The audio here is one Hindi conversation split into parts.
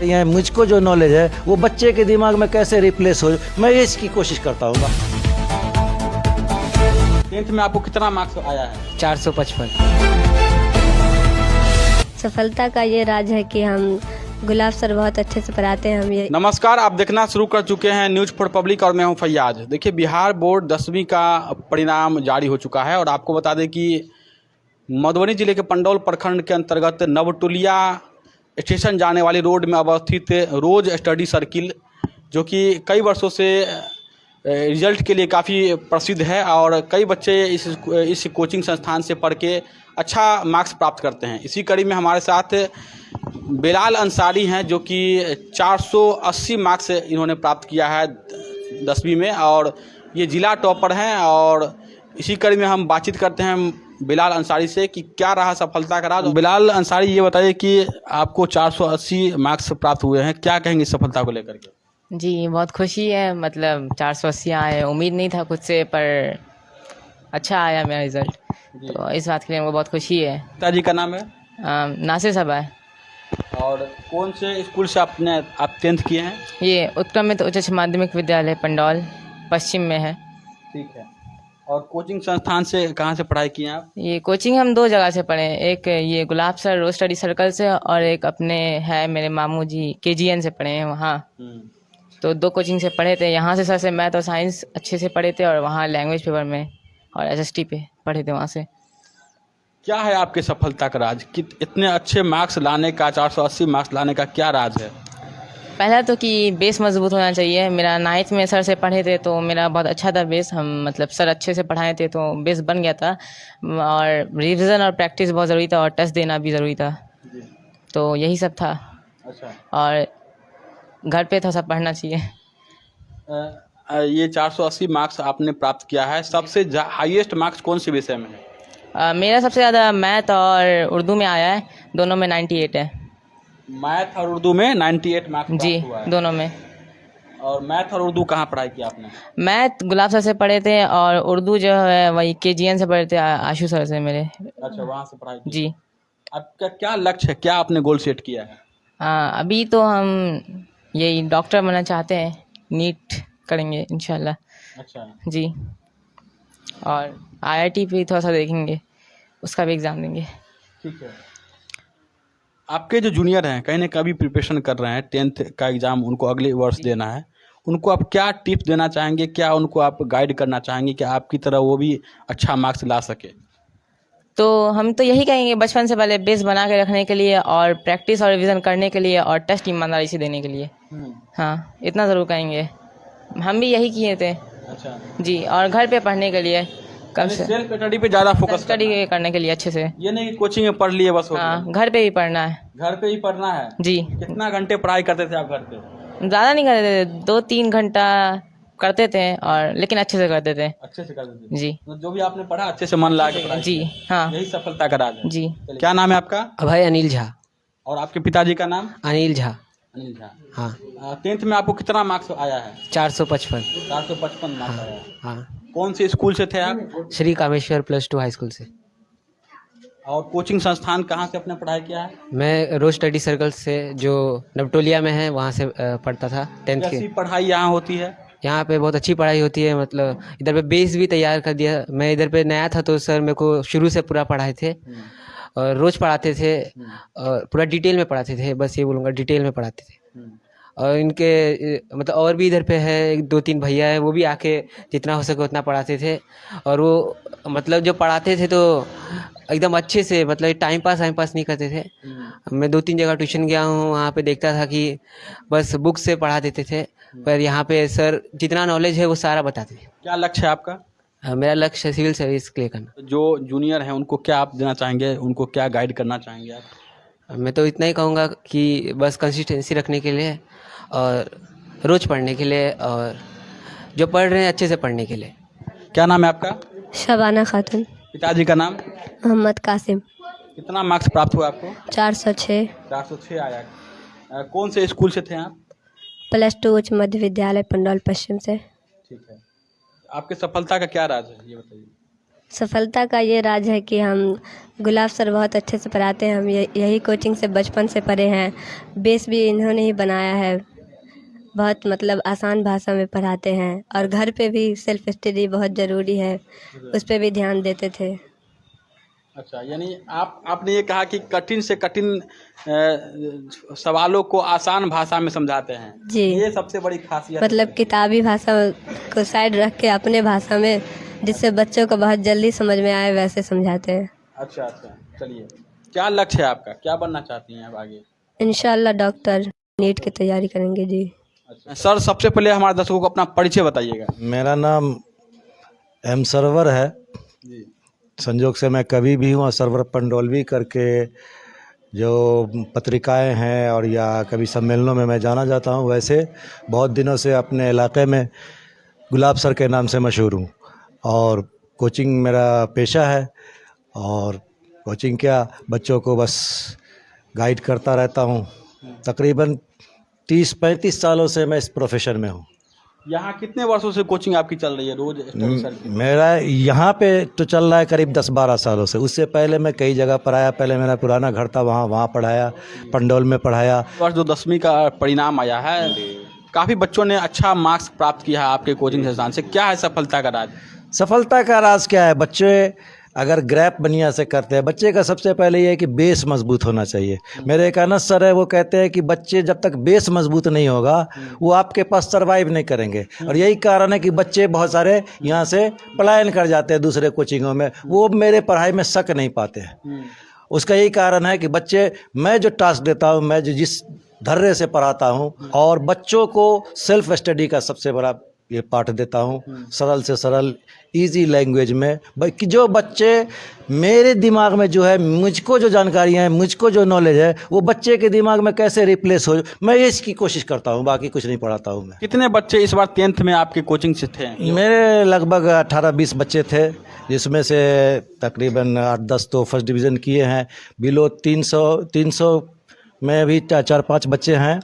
ये मुझको जो नॉलेज है वो बच्चे के दिमाग में कैसे रिप्लेस हो, मैं इसकी कोशिश करता हूँ। 10th में आपको कितना मार्क्स आया है? 455। सफलता का ये राज है कि हम गुलाब सर बहुत अच्छे से पढ़ाते हैं। हम ये नमस्कार, आप देखना शुरू कर चुके हैं न्यूज़ फॉर पब्लिक और मैं हूं फैयाज। देखिए, बिहार बोर्ड 10वीं का परिणाम जारी हो चुका है और आपको बता दें कि मधुबनी जिले के पंडौल प्रखंड के अंतर्गत नवटुलिया स्टेशन जाने वाली रोड में अवस्थित रोज स्टडी सर्किल, जो कि कई वर्षों से रिजल्ट के लिए काफ़ी प्रसिद्ध है और कई बच्चे इस कोचिंग संस्थान से पढ़ के अच्छा मार्क्स प्राप्त करते हैं। इसी कड़ी में हमारे साथ बिलाल अंसारी हैं, जो कि 480 मार्क्स इन्होंने प्राप्त किया है 10वीं में और ये ज़िला टॉपर हैं। और इसी कड़ी में हम बातचीत करते हैं बिलाल अंसारी से कि क्या रहा सफलता का राज। बिलाल अंसारी, ये बताइए कि आपको 480 मार्क्स प्राप्त हुए हैं, क्या कहेंगे इस सफलता को लेकर के? जी, बहुत खुशी है। मतलब 480 आए, उम्मीद नहीं था खुद से, पर अच्छा आया मेरा रिज़ल्ट, तो इस बात के लिए मुझे बहुत खुशी है। पिताजी का नाम है? नासिर साहब है। और कौन से स्कूल से आप 10th किए हैं? ये उत्क्रमित उच्च माध्यमिक विद्यालय पंडौल पश्चिम में है। ठीक है। और कोचिंग संस्थान से कहाँ से पढ़ाई किए हैं आप? ये कोचिंग हम 2 जगह से पढ़े हैं, एक ये गुलाब सर रोज स्टडी सर्कल से और एक अपने है मेरे मामू जी KGN से पढ़े हैं वहाँ। तो 2 कोचिंग से पढ़े थे। यहाँ से सर से मैथ और साइंस अच्छे से पढ़े थे और वहाँ लैंग्वेज पेपर में और SST पे पढ़े थे वहाँ से। क्या है आपके सफलता का राज? कि इतने अच्छे मार्क्स लाने का, 480 मार्क्स लाने का क्या राज है? पहला तो कि बेस मजबूत होना चाहिए। मेरा 9th में सर से पढ़े थे तो मेरा बहुत अच्छा था बेस। हम मतलब सर अच्छे से पढ़ाए थे तो बेस बन गया था। और रिवीजन और प्रैक्टिस बहुत ज़रूरी था और टेस्ट देना भी ज़रूरी था, तो यही सब था। अच्छा। और घर पे थोड़ा सा पढ़ना चाहिए। ये 480 मार्क्स आपने प्राप्त किया है, सबसे हाईएस्ट मार्क्स कौन से विषय में है? मेरा सबसे ज़्यादा मैथ और उर्दू में आया है, दोनों में 98 है। मैथ और उर्दू में 98 मार्क्स जी, हुआ है। दोनों में। और मैथ और उर्दू कहाँ पढ़ाई की आपने? मैथ गुलाब सर से पढ़े थे और उर्दू जो है वही KGN से पढ़े थे, आशु सर से मेरे। अच्छा, वहाँ से पढ़ाई की। जी। आपका क्या लक्ष्य है, क्या आपने गोल सेट किया है? अभी तो हम यही डॉक्टर बनना चाहते हैं, नीट करेंगे इंशाल्लाह। अच्छा जी। और IIT भी थोड़ा सा देखेंगे, उसका भी एग्ज़ाम देंगे। ठीक है। आपके जो जूनियर हैं, कहीं ना कभी प्रिपरेशन कर रहे हैं, 10th का एग्ज़ाम उनको अगले वर्ष देना है, उनको आप क्या टिप्स देना चाहेंगे, क्या उनको आप गाइड करना चाहेंगे कि आपकी तरह वो भी अच्छा मार्क्स ला सके? तो हम तो यही कहेंगे बचपन से पहले बेस बना के रखने के लिए और प्रैक्टिस और रिवीजन करने के लिए और टेस्ट ईमानदारी से देने के लिए। हाँ, इतना ज़रूर कहेंगे। हम भी यही किए थे। अच्छा जी। और घर पे पढ़ने के लिए कम से सेल्फ स्टडी पे ज़्यादा फोकस स्टडी करने के लिए अच्छे से, ये नहीं कि कोचिंग में पढ़ लिए बस। हाँ, घर पे ही पढ़ना है। घर पे ही पढ़ना है जी। कितना घंटे पढ़ाई करते थे आप घर पे? ज़्यादा नहीं करते थे, 2-3 घंटा करते थे, और लेकिन अच्छे से करते थे। अच्छे से करते थे जी। तो जो भी आपने पढ़ा अच्छे से मन लगा के पढ़ा? जी हाँ, यही सफलता का राज है। जी। क्या नाम है आपका? अभय अनिल झा। और आपके पिताजी का नाम? अनिल झा। अनिल झा। हाँ। 10th में आपको कितना मार्क्स आया है? 455। 455 मार्क्स आया है। हाँ। कौन से स्कूल से थे आप? श्री कामेश्वर +2 हाई स्कूल से। और कोचिंग संस्थान कहाँ से आपने पढ़ाई किया है? मैं रोज स्टडी सर्कल से, जो नवटोलिया में है, वहाँ से पढ़ता था 10th कैसी के। पढ़ाई यहाँ होती है? यहाँ पे बहुत अच्छी पढ़ाई होती है। मतलब इधर पे बेस भी तैयार कर दिया। मैं इधर पे नया था तो सर मेरे को शुरू से पूरा पढ़ाए थे और रोज़ पढ़ाते थे और पूरा डिटेल में पढ़ाते थे। बस ये बोलूँगा, डिटेल में पढ़ाते थे। और इनके मतलब और भी इधर पे है 2-3 भैया है, वो भी आके जितना हो सके उतना पढ़ाते थे। और वो मतलब जो पढ़ाते थे तो एकदम अच्छे से, मतलब टाइम पास नहीं करते थे। मैं 2-3 जगह ट्यूशन गया हूँ, वहाँ पे देखता था कि बस बुक से पढ़ा देते थे, पर यहाँ पे सर जितना नॉलेज है वो सारा बताते थे। क्या लक्ष्य है आपका? मेरा लक्ष्य सिविल सर्विस क्लियर करना। जो जूनियर हैं उनको क्या आप देना चाहेंगे, उनको क्या गाइड करना चाहेंगे आप? मैं तो इतना ही कहूँगा कि बस कंसिस्टेंसी रखने के लिए और रोज़ पढ़ने के लिए, और जो पढ़ रहे हैं अच्छे से पढ़ने के लिए। क्या नाम है आपका? शबाना खातून। पिताजी का नाम? मोहम्मद कासिम। कितना मार्क्स प्राप्त हुआ आपको? 406। 406 आया। कौन से स्कूल से थे आप? +2 उच्च मध्य विद्यालय पंडौल पश्चिम से। ठीक है। आपके सफलता का क्या राज है, ये बताइए। सफलता का ये राज है कि हम गुलाब सर बहुत अच्छे से पढ़ाते हैं। हम यही कोचिंग से बचपन से पढ़े हैं। बेस भी इन्होंने ही बनाया है। बहुत मतलब आसान भाषा में पढ़ाते हैं और घर पे भी सेल्फ स्टडी बहुत ज़रूरी है, उस पर भी ध्यान देते थे। अच्छा, यानी आपने ये कहा कि कठिन से कठिन सवालों को आसान भाषा में समझाते हैं। जी, ये सबसे बड़ी खासियत मतलब किताबी भाषा को साइड रख के अपने भाषा में, जिससे बच्चों को बहुत जल्दी समझ में आए, वैसे समझाते हैं। अच्छा, चलिए, क्या लक्ष्य है आपका, क्या बनना चाहती हैं आप आगे? इंशाल्लाह डॉक्टर, नीट की तैयारी करेंगे जी। अच्छा सर, सबसे पहले हमारे दर्शकों को अपना परिचय बताइएगा। मेरा नाम एम सरवर है जी। संजोग से मैं कभी भी हूँ और सरवर पंडोलवी करके जो पत्रिकाएं हैं और या कभी सम्मेलनों में मैं जाना जाता हूँ। वैसे बहुत दिनों से अपने इलाके में गुलाब सर के नाम से मशहूर हूँ और कोचिंग मेरा पेशा है और कोचिंग क्या, बच्चों को बस गाइड करता रहता हूँ। तकरीबन 30-35 सालों से मैं इस प्रोफेशन में हूँ। यहाँ कितने वर्षों से कोचिंग आपकी चल रही है रोज स्टडी सर की? मेरा यहाँ पे तो चल रहा है करीब 10-12 सालों से। उससे पहले मैं कई जगह पढ़ाया। पहले मेरा पुराना घर था, वहाँ पढ़ाया, पंडोल में पढ़ाया। वर्ष जो 10वीं का परिणाम आया है, काफ़ी बच्चों ने अच्छा मार्क्स प्राप्त किया है आपके कोचिंग संस्थान से। क्या है सफलता का राज? सफलता का राज क्या है? बच्चे अगर ग्रैप बनिया से करते हैं, बच्चे का सबसे पहले ये है कि बेस मजबूत होना चाहिए। मेरे एक अनस सर है, वो कहते हैं कि बच्चे जब तक बेस मजबूत नहीं होगा वो आपके पास सरवाइव नहीं करेंगे। और यही कारण है कि बच्चे बहुत सारे यहाँ से पलायन कर जाते हैं दूसरे कोचिंगों में। वो मेरे पढ़ाई में शक नहीं पाते हैं। उसका यही कारण है कि बच्चे, मैं जो टास्क देता हूँ, मैं जो जिस धैर्य से पढ़ाता हूँ और बच्चों को सेल्फ स्टडी का सबसे बड़ा ये पाठ देता हूँ, सरल से सरल इजी लैंग्वेज में, कि जो बच्चे मेरे दिमाग में जो है, मुझको जो जानकारियाँ हैं, मुझको जो नॉलेज है, वो बच्चे के दिमाग में कैसे रिप्लेस हो, मैं इसकी कोशिश करता हूँ। बाकी कुछ नहीं पढ़ाता हूँ मैं। कितने बच्चे इस बार 10th में आपके कोचिंग से थे? मेरे लगभग 18-20 बच्चे थे, जिसमें से तकरीबन 8-10 तो फर्स्ट डिवीज़न किए हैं। बिलो 300 में भी 4-5 बच्चे हैं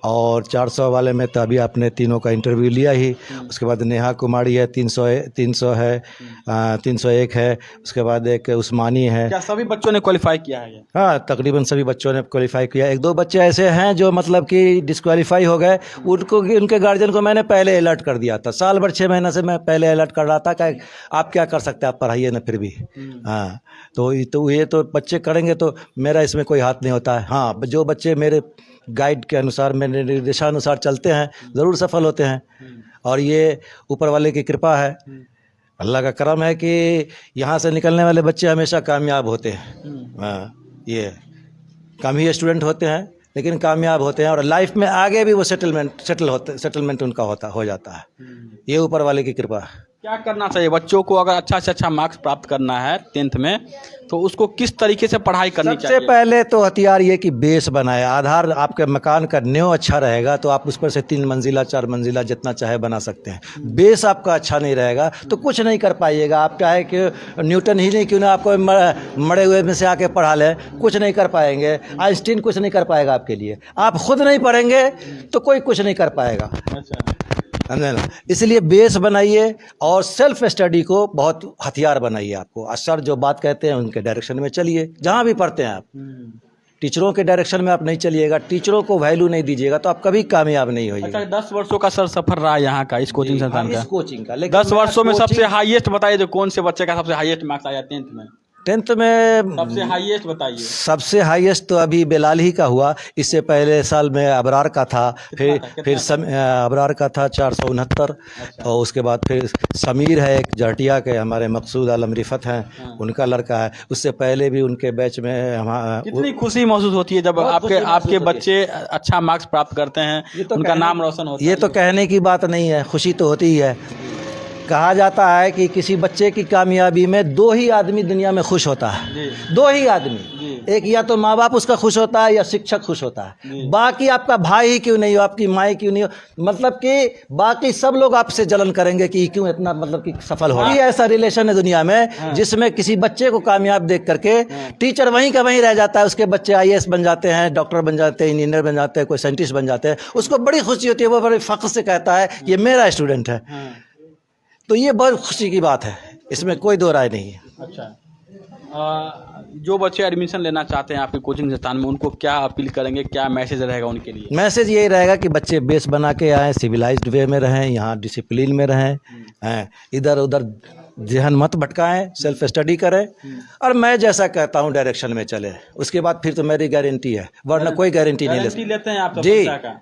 और 400 वाले में तो अभी आपने तीनों का इंटरव्यू लिया ही। उसके बाद नेहा कुमारी है, 300 है, 301 है। उसके बाद एक उस्मानी है। क्या सभी बच्चों ने क्वालिफाई किया है? हाँ, तकरीबन सभी बच्चों ने क्वालिफाई किया। 1-2 बच्चे ऐसे हैं जो मतलब कि डिस्क्वालीफाई हो गए। उनको, उनके गार्जियन को मैंने पहले अलर्ट कर दिया था। साल भर 6 महीने से मैं पहले अलर्ट कर रहा था कि आप क्या कर सकते हैं, आप पढ़ाइए ना फिर भी। हाँ, तो ये तो बच्चे करेंगे तो मेरा इसमें कोई हाथ नहीं होता है। हाँ, जो बच्चे मेरे गाइड के अनुसार, मेरे निर्देशानुसार चलते हैं, ज़रूर सफल होते हैं। और ये ऊपर वाले की कृपा है, अल्लाह का करम है कि यहाँ से निकलने वाले बच्चे हमेशा कामयाब होते हैं। हाँ, ये कम ही स्टूडेंट होते हैं लेकिन कामयाब होते हैं और लाइफ में आगे भी वो सेटलमेंट उनका हो जाता है। ये ऊपर वाले की कृपा है। क्या करना चाहिए बच्चों को अगर अच्छा से अच्छा मार्क्स प्राप्त करना है 10th में, तो उसको किस तरीके से पढ़ाई करनी चाहिए? सबसे पहले तो हथियार ये कि बेस बनाए। आधार आपके मकान का न्यू अच्छा रहेगा तो आप उस पर से 3 मंजिला 4 मंजिला जितना चाहे बना सकते हैं। बेस आपका अच्छा नहीं रहेगा तो कुछ नहीं कर पाइएगा। आप चाहे कि न्यूटन ही नहीं क्यों ना आपको मरे हुए में से आके पढ़ा लें, कुछ नहीं कर पाएंगे। आइंस्टीन कुछ नहीं कर पाएगा आपके लिए। आप खुद नहीं पढ़ेंगे तो कोई कुछ नहीं कर पाएगा। समझे ना? इसलिए बेस बनाइए और सेल्फ स्टडी को बहुत हथियार बनाइए। आपको असर जो बात कहते हैं उनके डायरेक्शन में चलिए। जहाँ भी पढ़ते हैं आप, टीचरों के डायरेक्शन में आप नहीं चलिएगा, टीचरों को वैल्यू नहीं दीजिएगा तो आप कभी कामयाब नहीं होइएगा। अच्छा, 10 वर्षों का सर सफर रहा यहाँ का, इस कोचिंग संस्थान का, इस कोचिंग का। लेकिन 10 वर्षों में सबसे हाईएस्ट बताइए, जो कौन से बच्चे का सबसे हाईएस्ट मार्क्स आया 10th में? 10th में सबसे हाईएस्ट बताइए। सबसे हाईएस्ट तो अभी बेलाल ही का हुआ। इससे पहले साल में अबरार का था, फिर अबरार का था 469। और उसके बाद फिर समीर है एक जहटिया के, हमारे मकसूद आलम रिफत हैं, उनका लड़का है। उससे पहले भी उनके बैच में कितनी खुशी महसूस होती है जब आपके बच्चे अच्छा मार्क्स प्राप्त करते हैं, उनका नाम रोशन होता है। ये तो कहने की बात नहीं है, खुशी तो होती ही है। कहा जाता है कि किसी बच्चे की कामयाबी में 2 ही आदमी दुनिया में खुश होता है। 2 ही आदमी, एक या तो माँ बाप उसका खुश होता है या शिक्षक खुश होता है। बाकी आपका भाई ही क्यों नहीं हो, आपकी माँ क्यों नहीं हो, मतलब कि बाकी सब लोग आपसे जलन करेंगे कि क्यों इतना मतलब कि सफल हो। ये ऐसा रिलेशन है दुनिया में जिसमें किसी बच्चे को कामयाब देख करके टीचर वहीं का वहीं रह जाता है। उसके बच्चे IAS बन जाते हैं, डॉक्टर बन जाते हैं, इंजीनियर बन जाते हैं, कोई साइंटिस्ट बन जाते हैं। उसको बड़ी खुशी होती है, वो बड़े फख्र से कहता है ये मेरा स्टूडेंट है। तो ये बहुत खुशी की बात है। इसमें कोई दो राय नहीं है। अच्छा, जो बच्चे एडमिशन लेना चाहते हैं आपके कोचिंग संस्थान में, उनको क्या अपील करेंगे, क्या मैसेज रहेगा उनके लिए? मैसेज यही रहेगा कि बच्चे बेस बना के आएँ, सिविलाइज्ड वे में रहें, यहाँ डिसिप्लिन में रहें, इधर उधर जहन मत भटकाएं, सेल्फ स्टडी करें और मैं जैसा कहता हूँ डायरेक्शन में चले। उसके बाद फिर तो मेरी गारंटी है, वरना कोई गारंटी नहीं गारंटी लेते हैं आप तो जी। शिक्षा का?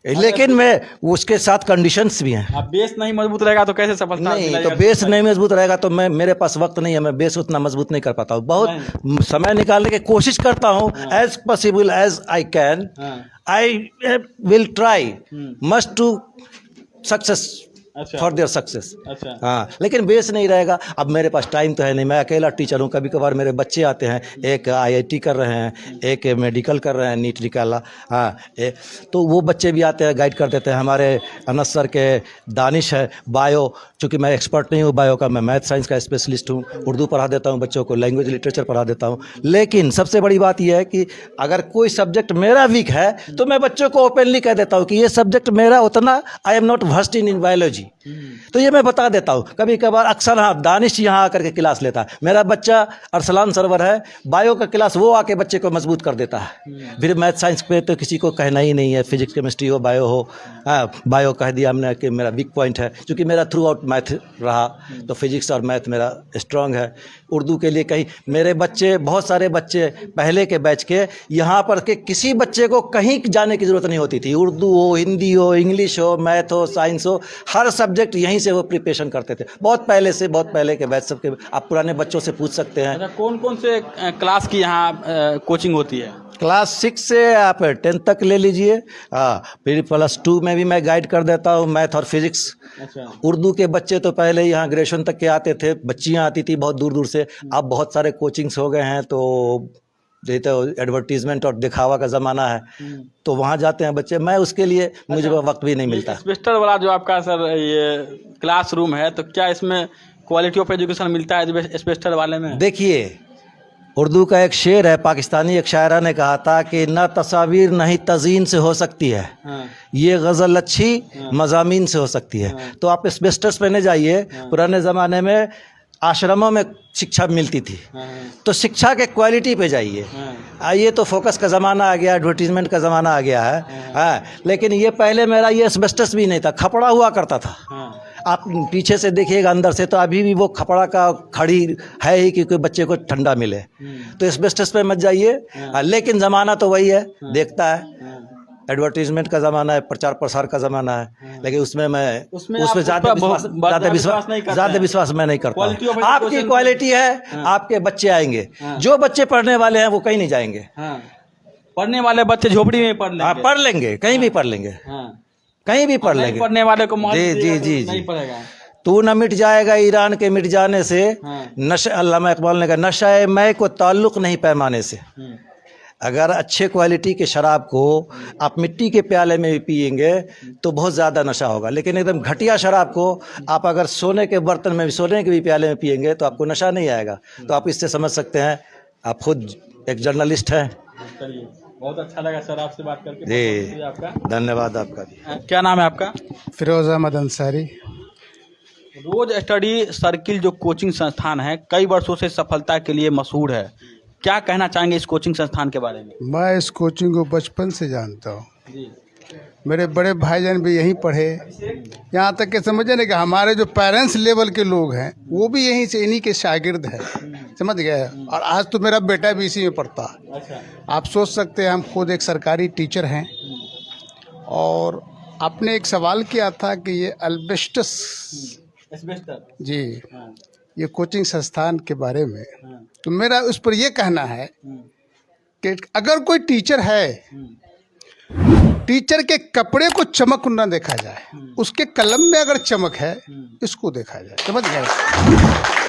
लेकिन मैं उसके साथ कंडीशंस भी हैं। अब बेस नहीं मजबूत रहेगा तो कैसे सफलता नहीं दिलाएगा? तो बेस नहीं मजबूत रहेगा तो मैं, मेरे पास वक्त नहीं है, मैं बेस उतना मजबूत नहीं कर पाता हूँ। बहुत समय निकालने की कोशिश करता हूँ, as possible as I can, I will try must to success अच्छा। For their success. अच्छा, हाँ, लेकिन बेस नहीं रहेगा। अब मेरे पास टाइम तो है नहीं, मैं अकेला टीचर हूँ। कभी कभार मेरे बच्चे आते हैं, एक IIT कर रहे हैं, एक मेडिकल कर रहे हैं, नीट निकाला। हाँ, तो वो बच्चे भी आते हैं, गाइड कर देते हैं। हमारे अनस सर के दानिश है बायो, चूँकि मैं एक्सपर्ट नहीं हूँ बायो का, मैं मैथ साइंस का स्पेशलिस्ट हूँ, उर्दू पढ़ा देता हूँ बच्चों को, लैंग्वेज लिटरेचर पढ़ा देता हूँ। लेकिन सबसे बड़ी बात यह है कि अगर कोई सब्जेक्ट मेरा वीक है तो मैं बच्चों को ओपनली कह देता हूँ कि ये सब्जेक्ट मेरा उतना, I am not worst in biology, तो ये मैं बता देता हूँ। कभी कभार अक्सर हाँ, दानिश यहाँ आकर के क्लास लेता है। मेरा बच्चा अरसलान सरवर है, बायो का क्लास वो आके बच्चे को मजबूत कर देता है। फिर मैथ साइंस पे तो किसी को कहना ही नहीं है, फिजिक्स केमिस्ट्री हो बायो हो। हाँ, बायो कह दिया हमने कि मेरा वीक पॉइंट है, क्योंकि मेरा थ्रू आउट मैथ रहा, तो फिजिक्स और मैथ मेरा स्ट्रांग है। उर्दू के लिए कहीं मेरे बच्चे, बहुत सारे बच्चे पहले के बैच के, यहाँ पर के किसी बच्चे को कहीं जाने की ज़रूरत नहीं होती थी। उर्दू हो, हिंदी हो, इंग्लिश हो, मैथ हो, साइंस हो, हर सब्जेक्ट यहीं से वो प्रिपरेशन करते थे। बहुत पहले से, बहुत पहले के बैच सबके, आप पुराने बच्चों से पूछ सकते हैं। अच्छा, कौन कौन से क्लास की यहाँ कोचिंग होती है? क्लास 6 से आप 10 तक ले लीजिए। हाँ, फिर +2 में भी मैं गाइड कर देता हूँ, मैथ और फिजिक्स। अच्छा, उर्दू के बच्चे तो पहले यहाँ ग्रेजुएशन तक के आते थे, बच्चियाँ आती थी बहुत दूर दूर से। अब बहुत सारे कोचिंग्स हो गए हैं, तो जैसे एडवर्टीजमेंट और दिखावा का ज़माना है, तो वहाँ जाते हैं बच्चे। मैं उसके लिए, मुझे वक्त भी नहीं मिलता। सेमेस्टर वाला जो आपका सर ये क्लासरूम है, तो क्या इसमें क्वालिटी ऑफ एजुकेशन मिलता है सेमेस्टर वाले में? देखिए, उर्दू का एक शेर है, पाकिस्तानी एक शायरा ने कहा था कि ना तस्वीर नहीं तज़ीन से हो सकती है, ये गज़ल अच्छी मज़ामीन से हो सकती है। तो आप एस्बेस्टस पे नहीं जाइए। पुराने ज़माने में आश्रमों में शिक्षा मिलती थी, तो शिक्षा के क्वालिटी पे जाइए। ये तो फोकस का ज़माना आ गया, एडवर्टीजमेंट का ज़माना आ गया है। हाँ, लेकिन ये पहले मेरा ये एस्बेस्टस भी नहीं था, खपड़ा हुआ करता था। आप पीछे से देखिएगा, अंदर से तो अभी भी वो खपड़ा का खड़ी है ही कि कोई बच्चे को ठंडा मिले। तो एस्बेस्टस पे मत जाइए। लेकिन ज़माना तो वही है, देखता है, एडवर्टीजमेंट का ज़माना है, प्रचार प्रसार का ज़माना है, लेकिन उसमें मैं उसमें ज़्यादा विश्वास मैं नहीं करता हूँ। आपकी क्वालिटी है, आपके बच्चे आएंगे। जो बच्चे पढ़ने वाले हैं वो कहीं नहीं जाएंगे। पढ़ने वाले बच्चे झोपड़ी में पढ़ लेंगे। पढ़ लेंगे, कहीं भी पढ़ लेंगे, कहीं भी पढ़ लेंगे। पढ़ने वाले को जी नहीं पढ़ेगा। तू न मिट जाएगा ईरान के मिट जाने से, नशा, अल्लामा इकबाल ने कहा, नशा मैं को ताल्लुक़ नहीं पैमाने से। अगर अच्छे क्वालिटी के शराब को आप मिट्टी के प्याले में भी पिएंगे तो बहुत ज़्यादा नशा होगा, लेकिन एकदम घटिया शराब को आप अगर सोने के बर्तन में भी, सोने के भी प्याले में पिएंगे तो आपको नशा नहीं आएगा। तो आप इससे समझ सकते हैं, आप खुद एक जर्नलिस्ट हैं। बहुत अच्छा लगा सर आपसे बात करके। जी, आपका धन्यवाद आपका भी। क्या नाम है आपका? फिरोज अहमद अंसारी। रोज स्टडी सर्किल जो कोचिंग संस्थान है, कई वर्षों से सफलता के लिए मशहूर है। क्या कहना चाहेंगे इस कोचिंग संस्थान के बारे में? मैं इस कोचिंग को बचपन से जानता हूँ। जी, मेरे बड़े भाईजान भी यहीं पढ़े, यहाँ तक के समझे ना कि हमारे जो पेरेंट्स लेवल के लोग हैं वो भी यहीं से, इन्हीं के शागिर्द हैं, समझ गए। और आज तो मेरा बेटा भी इसी में पढ़ता है। अच्छा, आप सोच सकते हैं, हम खुद एक सरकारी टीचर हैं। और आपने एक सवाल किया था कि ये एस्बेस्टस जी, ये कोचिंग संस्थान के बारे में, तो मेरा उस पर यह कहना है कि अगर कोई टीचर है, टीचर के कपड़े को चमक न देखा जाए, उसके कलम में अगर चमक है, इसको देखा जाए, समझ गए।